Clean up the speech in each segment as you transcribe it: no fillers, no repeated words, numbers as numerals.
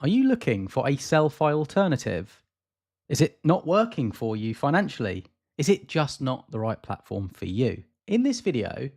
Are you looking for a Sellfy alternative? Is it not working for you financially? Is it just not the right platform for you? In this video,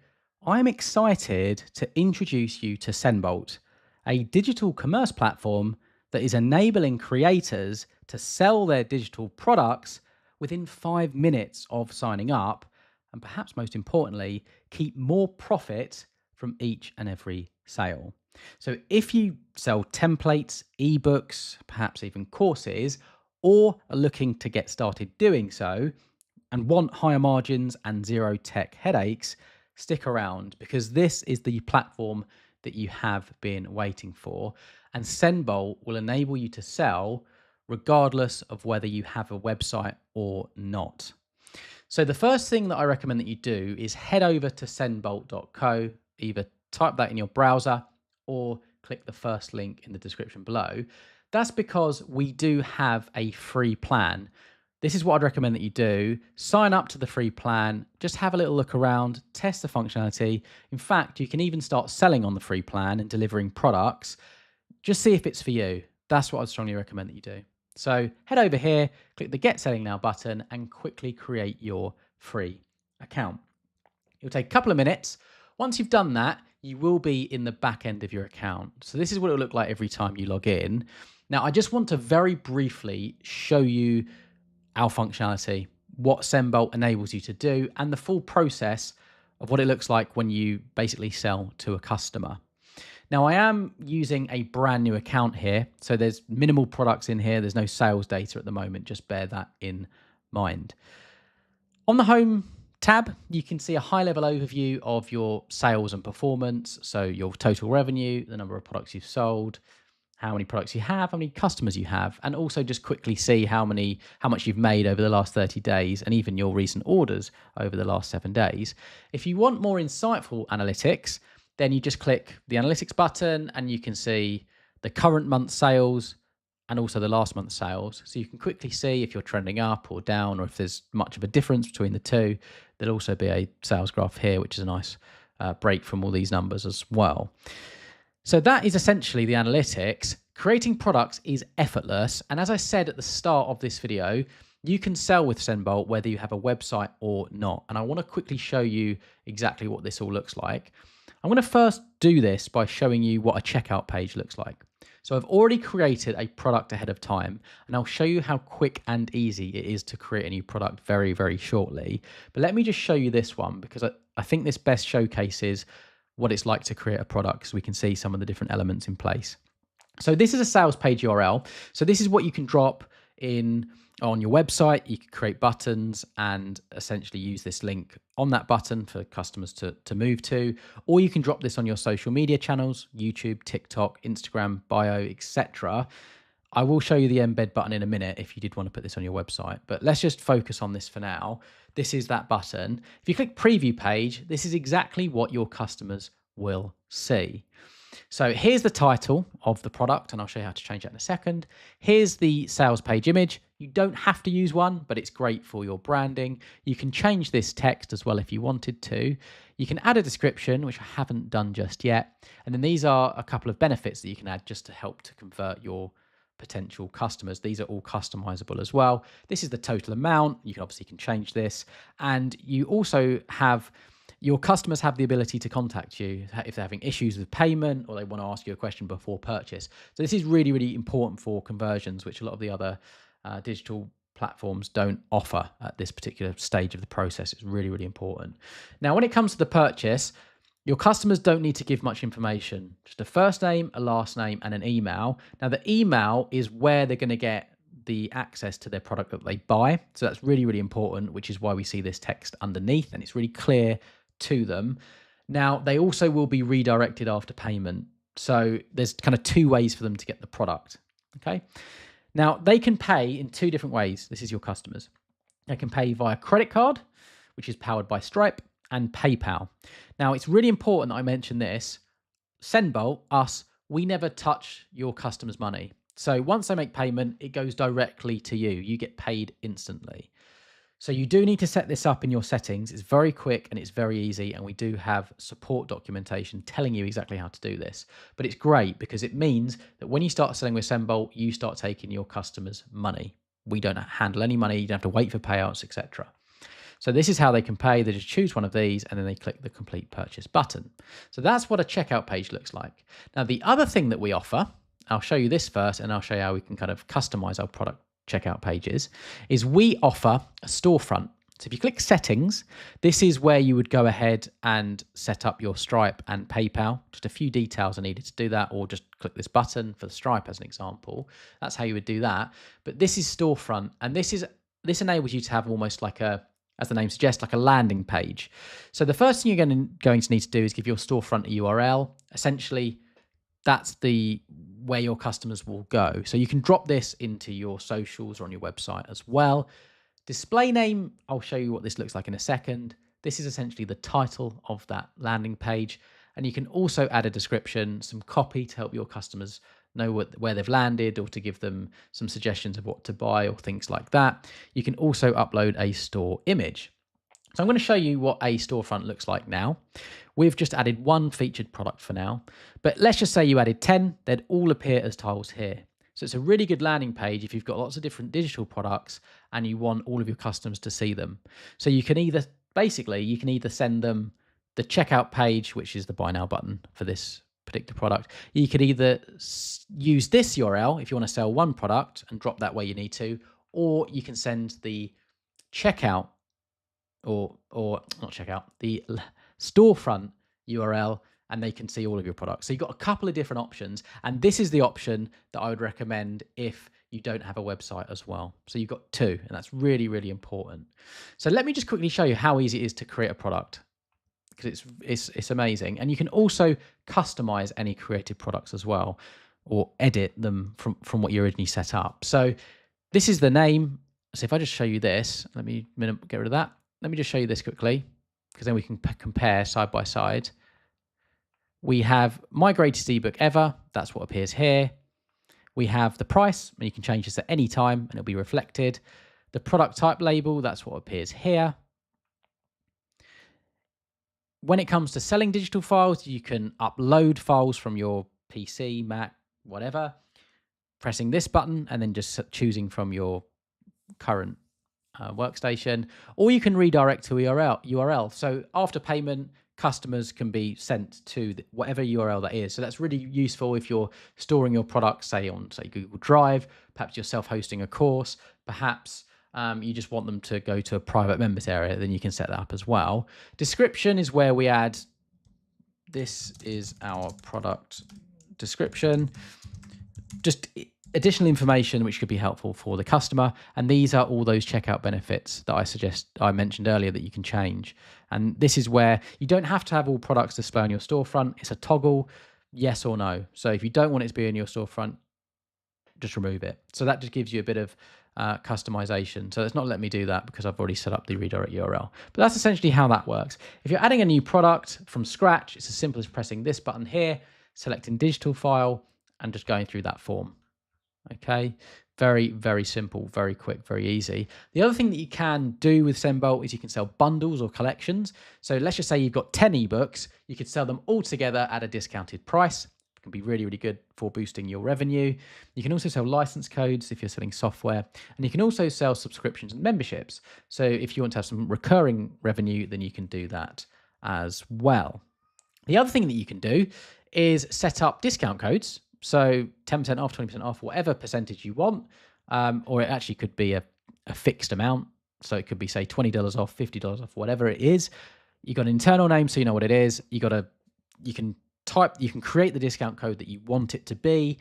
I am excited to introduce you to SendBolt, a digital commerce platform that is enabling creators to sell their digital products within 5 minutes of signing up, and perhaps most importantly, keep more profit from each and every sale. So if you sell templates, ebooks, perhaps even courses, or are looking to get started doing so and want higher margins and zero tech headaches, stick around because this is the platform that you have been waiting for. And SendBolt will enable you to sell regardless of whether you have a website or not. So the first thing that I recommend that you do is head over to sendbolt.co, either type that in your browser or click the first link in the description below. That's because we do have a free plan. This is what I'd recommend that you do. Sign up to the free plan, just have a little look around, test the functionality. In fact, you can even start selling on the free plan and delivering products. Just see if it's for you. That's what I'd strongly recommend that you do. So head over here, click the Get Selling Now button and quickly create your free account. It'll take a couple of minutes. Once you've done that, you will be in the back end of your account. So this is what it'll look like every time you log in. Now, I just want to very briefly show you our functionality, what SendBolt enables you to do, and the full process of what it looks like when you basically sell to a customer. Now, I am using a brand new account here, so there's minimal products in here. There's no sales data at the moment. Just bear that in mind. On the home tab, you can see a high-level overview of your sales and performance. So your total revenue, the number of products you've sold, how many products you have, how many customers you have, and also just quickly see how much you've made over the last 30 days and even your recent orders over the last 7 days. If you want more insightful analytics, then you just click the analytics button and you can see the current month's sales and also the last month's sales. So you can quickly see if you're trending up or down or if there's much of a difference between the two. There'll also be a sales graph here, which is a nice break from all these numbers as well. So that is essentially the analytics. Creating products is effortless. And as I said at the start of this video, you can sell with SendBolt whether you have a website or not. And I want to quickly show you exactly what this all looks like. I'm going to first do this by showing you what a checkout page looks like. So I've already created a product ahead of time, and I'll show you how quick and easy it is to create a new product very, very shortly. But let me just show you this one because I think this best showcases what it's like to create a product because we can see some of the different elements in place. So this is a sales page URL. So this is what you can drop in on your website. You can create buttons and essentially use this link on that button for customers to move to, or you can drop this on your social media channels, YouTube, TikTok, Instagram, bio, etc. I will show you the embed button in a minute if you did want to put this on your website, but let's just focus on this for now. This is that button. If you click preview page, this is exactly what your customers will see. So here's the title of the product, and I'll show you how to change that in a second. Here's the sales page image. You don't have to use one, but it's great for your branding. You can change this text as well if you wanted to. You can add a description, which I haven't done just yet. And then these are a couple of benefits that you can add just to help to convert your potential customers. These are all customizable as well. This is the total amount. You can obviously change this. And you also have your customers have the ability to contact you if they're having issues with payment or they want to ask you a question before purchase. So this is really, really important for conversions, which a lot of the other digital platforms don't offer at this particular stage of the process. It's really, really important. Now, when it comes to the purchase, your customers don't need to give much information, just a first name, a last name, and an email. Now, the email is where they're going to get the access to their product that they buy. So that's really, really important, which is why we see this text underneath and it's really clear to them. Now, they also will be redirected after payment. So there's kind of two ways for them to get the product. Okay. Now, they can pay in two different ways. This is your customers. They can pay via credit card, which is powered by Stripe, and PayPal. Now, it's really important that I mention this. SendBolt, us, we never touch your customers' money. So once they make payment, it goes directly to you. You get paid instantly. So you do need to set this up in your settings. It's very quick and it's very easy. And we do have support documentation telling you exactly how to do this. But it's great because it means that when you start selling with SendBolt, you start taking your customers' money. We don't handle any money. You don't have to wait for payouts, etc. So this is how they can pay. They just choose one of these and then they click the complete purchase button. So that's what a checkout page looks like. Now, the other thing that we offer, I'll show you this first and I'll show you how we can kind of customize our product checkout pages, is we offer a storefront. So if you click settings, this is where you would go ahead and set up your Stripe and PayPal. Just a few details are needed to do that, or just click this button for the Stripe as an example. That's how you would do that. But this is storefront, and this enables you to have almost like a, as the name suggests, like a landing page. So the first thing you're going to need to do is give your storefront a URL. Essentially, that's where your customers will go. So you can drop this into your socials or on your website as well. Display name, I'll show you what this looks like in a second. This is essentially the title of that landing page. And you can also add a description, some copy to help your customers know where they've landed, or to give them some suggestions of what to buy or things like that. You can also upload a store image. So I'm going to show you what a storefront looks like now. We've just added one featured product for now, but let's just say you added 10, they'd all appear as tiles here. So it's a really good landing page if you've got lots of different digital products and you want all of your customers to see them. So you can either send them the checkout page, which is the buy now button for this particular product. You could either use this URL if you want to sell one product and drop that where you need to, or you can send the checkout or not checkout, the storefront URL, and they can see all of your products. So you've got a couple of different options, and this is the option that I would recommend if you don't have a website as well. So you've got two, and that's really, really important. So let me just quickly show you how easy it is to create a product, because it's amazing. And you can also customize any created products as well, or edit them from what you originally set up. So this is the name. So if I just show you this, let me get rid of that. Let me just show you this quickly, because then we can compare side by side. We have my greatest ebook ever. That's what appears here. We have the price, and you can change this at any time and it'll be reflected. The product type label, that's what appears here. When it comes to selling digital files, you can upload files from your PC, Mac, whatever, pressing this button and then just choosing from your current workstation, or you can redirect to URL. So after payment, customers can be sent to whatever URL that is. So that's really useful if you're storing your products, say on Google Drive. Perhaps you're self-hosting a course. Perhaps you just want them to go to a private members area. Then you can set that up as well. Description is where we add. This is our product description. Just additional information which could be helpful for the customer, and these are all those checkout benefits that I mentioned earlier that you can change. And this is where you don't have to have all products display on your storefront. It's a toggle, yes or no. So if you don't want it to be in your storefront, just remove it. So that just gives you a bit of customization. So it's not letting me do that because I've already set up the redirect URL. But that's essentially how that works. If you're adding a new product from scratch, it's as simple as pressing this button here, selecting digital file, and just going through that form. Okay, very, very simple, very quick, very easy. The other thing that you can do with SendBolt is you can sell bundles or collections. So let's just say you've got 10 ebooks, you could sell them all together at a discounted price. It can be really, really good for boosting your revenue. You can also sell license codes if you're selling software, and you can also sell subscriptions and memberships. So if you want to have some recurring revenue, then you can do that as well. The other thing that you can do is set up discount codes. So 10% off, 20% off, whatever percentage you want, or it actually could be a fixed amount. So it could be, say, $20 off, $50 off, whatever it is. You got an internal name, so you know what it is. You can create the discount code that you want it to be,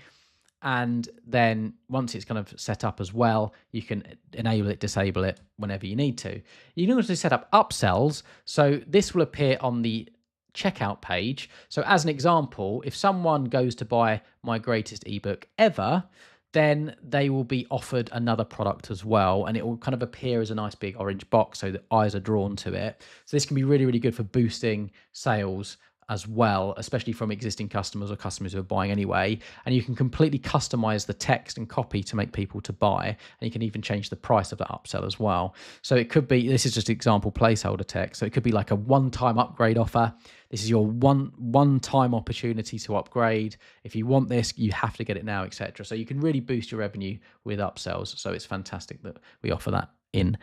and then once it's kind of set up as well, you can enable it, disable it whenever you need to. You can also set up upsells. So this will appear on the checkout page. So as an example, if someone goes to buy my greatest ebook ever, then they will be offered another product as well, and it will kind of appear as a nice big orange box so that eyes are drawn to it. So this can be really, really good for boosting sales as well, especially from existing customers or customers who are buying anyway. And you can completely customize the text and copy to make people to buy. And you can even change the price of that upsell as well. So it could be, this is just example placeholder text. So it could be like a one-time upgrade offer. This is your one-time opportunity to upgrade. If you want this, you have to get it now, etc. So you can really boost your revenue with upsells. So it's fantastic that we offer that in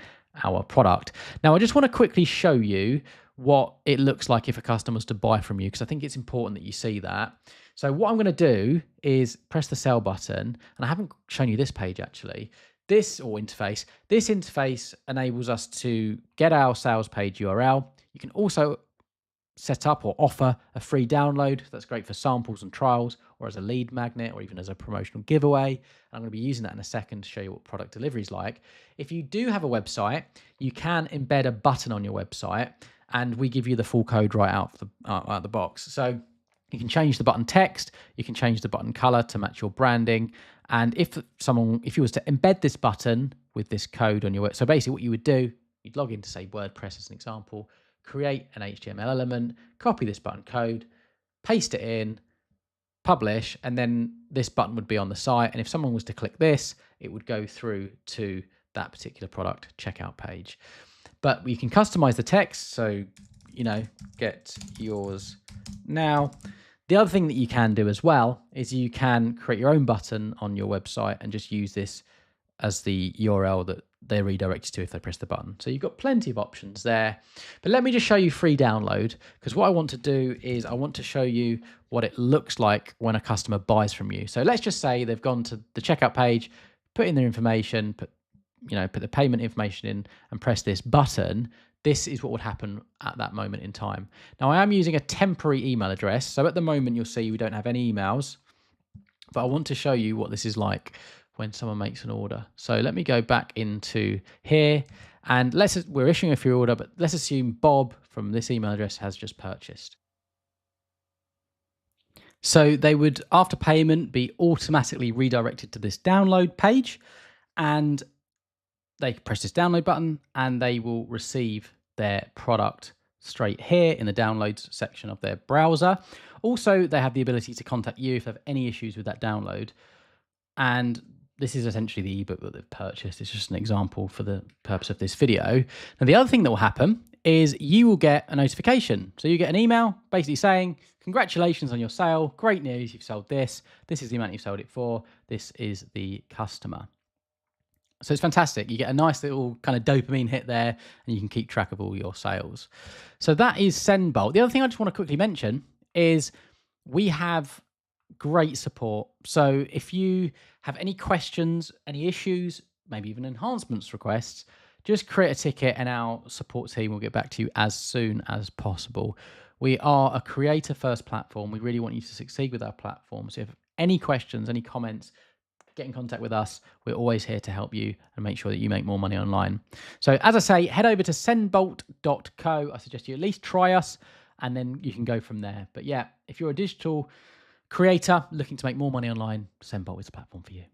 our product. Now, I just want to quickly show you what it looks like if a customer was to buy from you, because I think it's important that you see that. So what I'm going to do is press the sell button, and I haven't shown you this page actually. This interface enables us to get our sales page URL. You can also set up or offer a free download. That's great for samples and trials, or as a lead magnet, or even as a promotional giveaway. And I'm going to be using that in a second to show you what product delivery is like. If you do have a website, you can embed a button on your website, and we give you the full code right out of the box. So you can change the button text, you can change the button color to match your branding. And if you was to embed this button with this code on your website, so basically what you would do, you'd log into, say, WordPress as an example, create an HTML element, copy this button code, paste it in, publish, and then this button would be on the site. And if someone was to click this, it would go through to that particular product checkout page. But you can customize the text. So, get yours now. The other thing that you can do as well is you can create your own button on your website and just use this as the URL that they're redirected to if they press the button. So you've got plenty of options there. But let me just show you free download, because what I want to do is I want to show you what it looks like when a customer buys from you. So let's just say they've gone to the checkout page, put in their information, put the payment information in, and press this button. This is what would happen at that moment in time. Now, I am using a temporary email address. So at the moment, you'll see we don't have any emails, but I want to show you what this is like when someone makes an order. So let me go back into here, and we're issuing a free order, but let's assume Bob from this email address has just purchased. So they would, after payment, be automatically redirected to this download page, and they press this download button and they will receive their product straight here in the downloads section of their browser. Also, they have the ability to contact you if they have any issues with that download. And this is essentially the ebook that they've purchased. It's just an example for the purpose of this video. Now, the other thing that will happen is you will get a notification. So you get an email basically saying, congratulations on your sale. Great news, you've sold this. This is the amount you've sold it for. This is the customer. So it's fantastic. You get a nice little kind of dopamine hit there, and you can keep track of all your sales. So that is SendBolt. The other thing I just want to quickly mention is we have great support. So if you have any questions, any issues, maybe even enhancements requests, just create a ticket and our support team will get back to you as soon as possible. We are a creator-first platform. We really want you to succeed with our platform. So if you have any questions, any comments, get in contact with us. We're always here to help you and make sure that you make more money online. So as I say, head over to sendbolt.co. I suggest you at least try us, and then you can go from there. But yeah, if you're a digital creator looking to make more money online, SendBolt is the platform for you.